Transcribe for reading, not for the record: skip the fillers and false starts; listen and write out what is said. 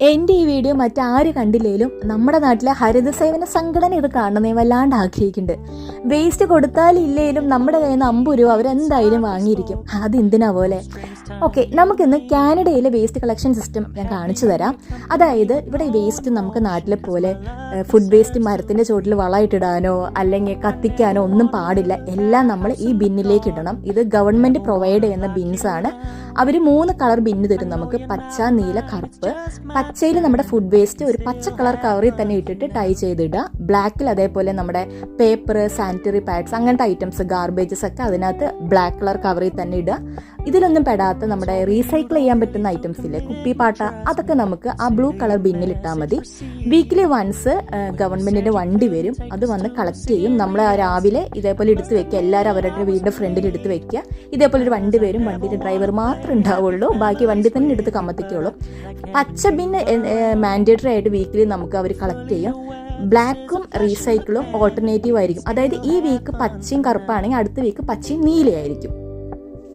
എൻ്റെ ഈ വീഡിയോ മറ്റാര് കണ്ടില്ലേലും നമ്മുടെ നാട്ടിലെ ഹരിതസേവന സംഘടന ഇത് കാണുന്നേ വല്ലാണ്ട് ആഗ്രഹിക്കുന്നുണ്ട്. വേസ്റ്റ് കൊടുത്താലില്ലേലും നമ്മുടെ കയ്യിൽ നിന്ന് 50 രൂപ അവരെന്തായാലും വാങ്ങിയിരിക്കും. അതെന്തിനാ പോലെ. ഓക്കെ, നമുക്കിന്ന് കാനഡയിലെ വേസ്റ്റ് കളക്ഷൻ സിസ്റ്റം ഞാൻ കാണിച്ചു തരാം. അതായത് ഇവിടെ വേസ്റ്റ് നമുക്ക് നാട്ടിലെ പോലെ ഫുഡ് വേസ്റ്റ് മരത്തിൻ്റെ ചോട്ടിൽ വളമായിട്ടിടാനോ അല്ലെങ്കിൽ കത്തിക്കാനോ ഒന്നും പാടില്ല. എല്ലാം നമ്മൾ ഈ ബിന്നിലേക്ക് ഇടണം. ഇത് ഗവൺമെൻറ് പ്രൊവൈഡ് ചെയ്യുന്ന ബിൻസാണ്. അവർ 3 കളർ ബിന്ന് തരും നമുക്ക്: പച്ച, നീല, കറുപ്പ്. പച്ചയിൽ നമ്മുടെ ഫുഡ് വേസ്റ്റ് ഒരു പച്ച കളർ കവറിൽ തന്നെ ഇട്ടിട്ട് ടൈ ചെയ്തിടുക. ബ്ലാക്കിൽ അതേപോലെ നമ്മുടെ പേപ്പർ, സാനിറ്ററി പാഡ്സ്, അങ്ങനത്തെ ഐറ്റംസ്, ഗാർബേജസ് ഒക്കെ അതിനകത്ത് ബ്ലാക്ക് കളർ കവറിൽ തന്നെ ഇടുക. ഇതിലൊന്നും പെടാത്ത നമ്മുടെ റീസൈക്കിൾ ചെയ്യാൻ പറ്റുന്ന ഐറ്റംസ് ഇല്ലേ, കുപ്പി പാട്ട, അതൊക്കെ നമുക്ക് ആ ബ്ലൂ കളർ ബിന്നിൽ ഇട്ടാൽ മതി. വീക്കിലി വൺസ് ഗവൺമെൻറ്റിൻ്റെ വണ്ടി വരും, അത് വന്ന് കളക്ട് ചെയ്യും. നമ്മൾ രാവിലെ ഇതേപോലെ എടുത്ത് വെക്കുക, എല്ലാവരും അവരുടെ വീടിൻ്റെ ഫ്രണ്ടിൽ എടുത്ത് വെക്കുക. ഇതേപോലെ ഒരു വണ്ടി വരും, വണ്ടിയുടെ ഡ്രൈവർ മാത്രമേ ഉണ്ടാവുള്ളൂ, ബാക്കി വണ്ടി തന്നെ എടുത്ത് കമ്മത്തിക്കുള്ളൂ. പച്ച ബിന്ന് മാൻഡേറ്ററി ആയിട്ട് വീക്കിലി നമുക്ക് അവർ കളക്ട് ചെയ്യും. ബ്ലാക്കും റീസൈക്കിളും ഓൾട്ടർനേറ്റീവ് ആയിരിക്കും. അതായത് ഈ വീക്ക് പച്ചയും കറുപ്പാണെങ്കിൽ അടുത്ത വീക്ക് പച്ചയും നീലയായിരിക്കും.